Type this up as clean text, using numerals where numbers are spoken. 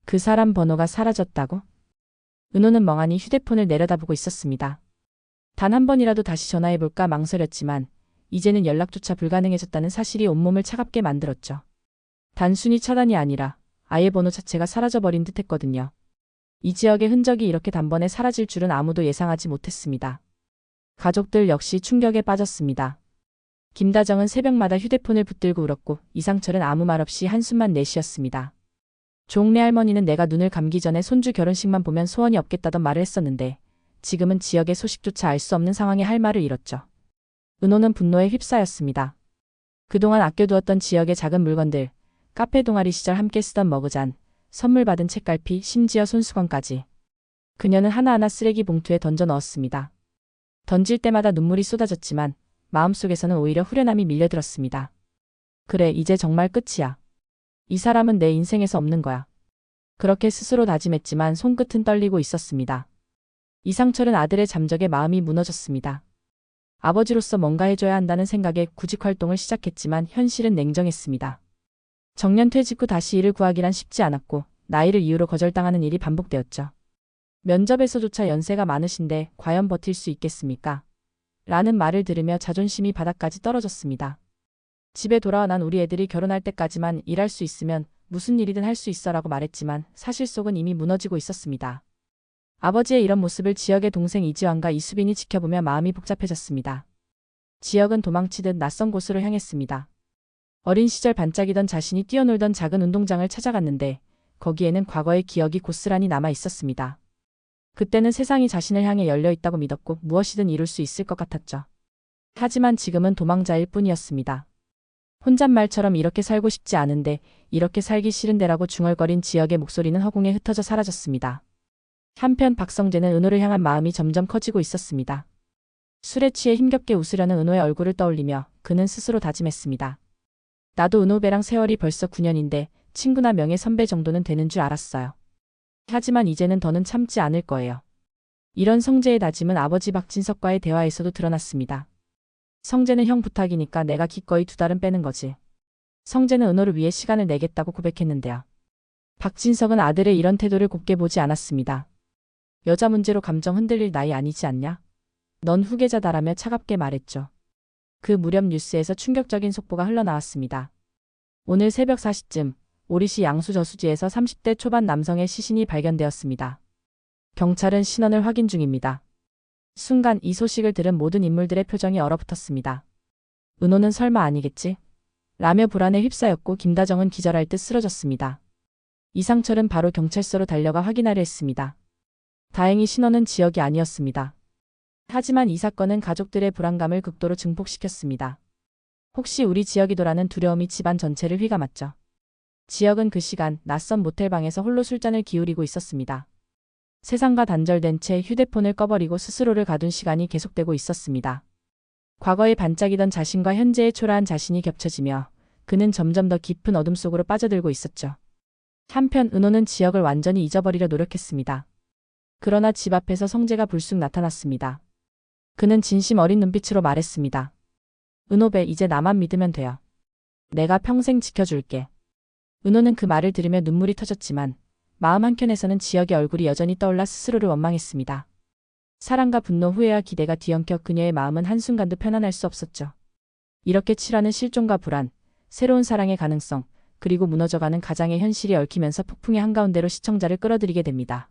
그 사람 번호가 사라졌다고? 은호는 멍하니 휴대폰을 내려다보고 있었습니다. 단 한 번이라도 다시 전화해볼까 망설였지만 이제는 연락조차 불가능해졌다는 사실이 온몸을 차갑게 만들었죠. 단순히 차단이 아니라 아예 번호 자체가 사라져버린 듯했거든요. 이 지역의 흔적이 이렇게 단번에 사라질 줄은 아무도 예상하지 못했습니다. 가족들 역시 충격에 빠졌습니다. 김다정은 새벽마다 휴대폰을 붙들고 울었고 이상철은 아무 말 없이 한숨만 내쉬었습니다. 종래 할머니는 내가 눈을 감기 전에 손주 결혼식만 보면 소원이 없겠다던 말을 했었는데 지금은 지역의 소식조차 알 수 없는 상황에 할 말을 잃었죠. 은호는 분노에 휩싸였습니다. 그동안 아껴두었던 지역의 작은 물건들, 카페 동아리 시절 함께 쓰던 머그잔, 선물 받은 책갈피, 심지어 손수건까지. 그녀는 하나하나 쓰레기 봉투에 던져 넣었습니다. 던질 때마다 눈물이 쏟아졌지만 마음속에서는 오히려 후련함이 밀려들었습니다. 그래, 이제 정말 끝이야. 이 사람은 내 인생에서 없는 거야. 그렇게 스스로 다짐했지만 손끝은 떨리고 있었습니다. 이상철은 아들의 잠적에 마음이 무너졌습니다. 아버지로서 뭔가 해줘야 한다는 생각에 구직 활동을 시작했지만 현실은 냉정했습니다. 정년 퇴직 후 다시 일을 구하기란 쉽지 않았고 나이를 이유로 거절당하는 일이 반복되었죠. 면접에서조차 연세가 많으신데 과연 버틸 수 있겠습니까? 라는 말을 들으며 자존심이 바닥까지 떨어졌습니다. 집에 돌아와 난 우리 애들이 결혼할 때까지만 일할 수 있으면 무슨 일이든 할 수 있어라고 말했지만 사실 속은 이미 무너지고 있었습니다. 아버지의 이런 모습을 지역의 동생 이지환과 이수빈이 지켜보며 마음이 복잡해졌습니다. 지역은 도망치듯 낯선 곳으로 향했습니다. 어린 시절 반짝이던 자신이 뛰어놀던 작은 운동장을 찾아갔는데 거기에는 과거의 기억이 고스란히 남아 있었습니다. 그때는 세상이 자신을 향해 열려 있다고 믿었고 무엇이든 이룰 수 있을 것 같았죠. 하지만 지금은 도망자일 뿐이었습니다. 혼잣말처럼 이렇게 살고 싶지 않은데 이렇게 살기 싫은데라고 중얼거린 지역의 목소리는 허공에 흩어져 사라졌습니다. 한편 박성재는 은호를 향한 마음이 점점 커지고 있었습니다. 술에 취해 힘겹게 웃으려는 은호의 얼굴을 떠올리며 그는 스스로 다짐했습니다. 나도 은호배랑 세월이 벌써 9년인데 친구나 명예 선배 정도는 되는 줄 알았어요. 하지만 이제는 더는 참지 않을 거예요. 이런 성재의 다짐은 아버지 박진석과의 대화에서도 드러났습니다. 성재는 형 부탁이니까 내가 기꺼이 2달은 빼는 거지. 성재는 은호를 위해 시간을 내겠다고 고백했는데요. 박진석은 아들의 이런 태도를 곱게 보지 않았습니다. 여자 문제로 감정 흔들릴 나이 아니지 않냐? 넌 후계자다라며 차갑게 말했죠. 그 무렵 뉴스에서 충격적인 속보가 흘러나왔습니다. 오늘 새벽 4시쯤 오리시 양수저수지에서 30대 초반 남성의 시신이 발견되었습니다. 경찰은 신원을 확인 중입니다. 순간 이 소식을 들은 모든 인물들의 표정이 얼어붙었습니다. 은호는 설마 아니겠지? 라며 불안에 휩싸였고 김다정은 기절할 듯 쓰러졌습니다. 이상철은 바로 경찰서로 달려가 확인하려 했습니다. 다행히 신원은 지역이 아니었습니다. 하지만 이 사건은 가족들의 불안감을 극도로 증폭시켰습니다. 혹시 우리 지역이도라는 두려움이 집안 전체를 휘감았죠. 지역은 그 시간 낯선 모텔방에서 홀로 술잔을 기울이고 있었습니다. 세상과 단절된 채 휴대폰을 꺼버리고 스스로를 가둔 시간이 계속되고 있었습니다. 과거에 반짝이던 자신과 현재의 초라한 자신이 겹쳐지며 그는 점점 더 깊은 어둠 속으로 빠져들고 있었죠. 한편 은호는 지역을 완전히 잊어버리려 노력했습니다. 그러나 집 앞에서 성재가 불쑥 나타났습니다. 그는 진심 어린 눈빛으로 말했습니다. 은호배, 이제 나만 믿으면 돼요. 내가 평생 지켜줄게. 은호는 그 말을 들으며 눈물이 터졌지만 마음 한켠에서는 지역의 얼굴이 여전히 떠올라 스스로를 원망했습니다. 사랑과 분노, 후회와 기대가 뒤엉켜 그녀의 마음은 한순간도 편안할 수 없었죠. 이렇게 치라는 실종과 불안, 새로운 사랑의 가능성, 그리고 무너져가는 가장의 현실이 얽히면서 폭풍의 한가운데로 시청자를 끌어들이게 됩니다.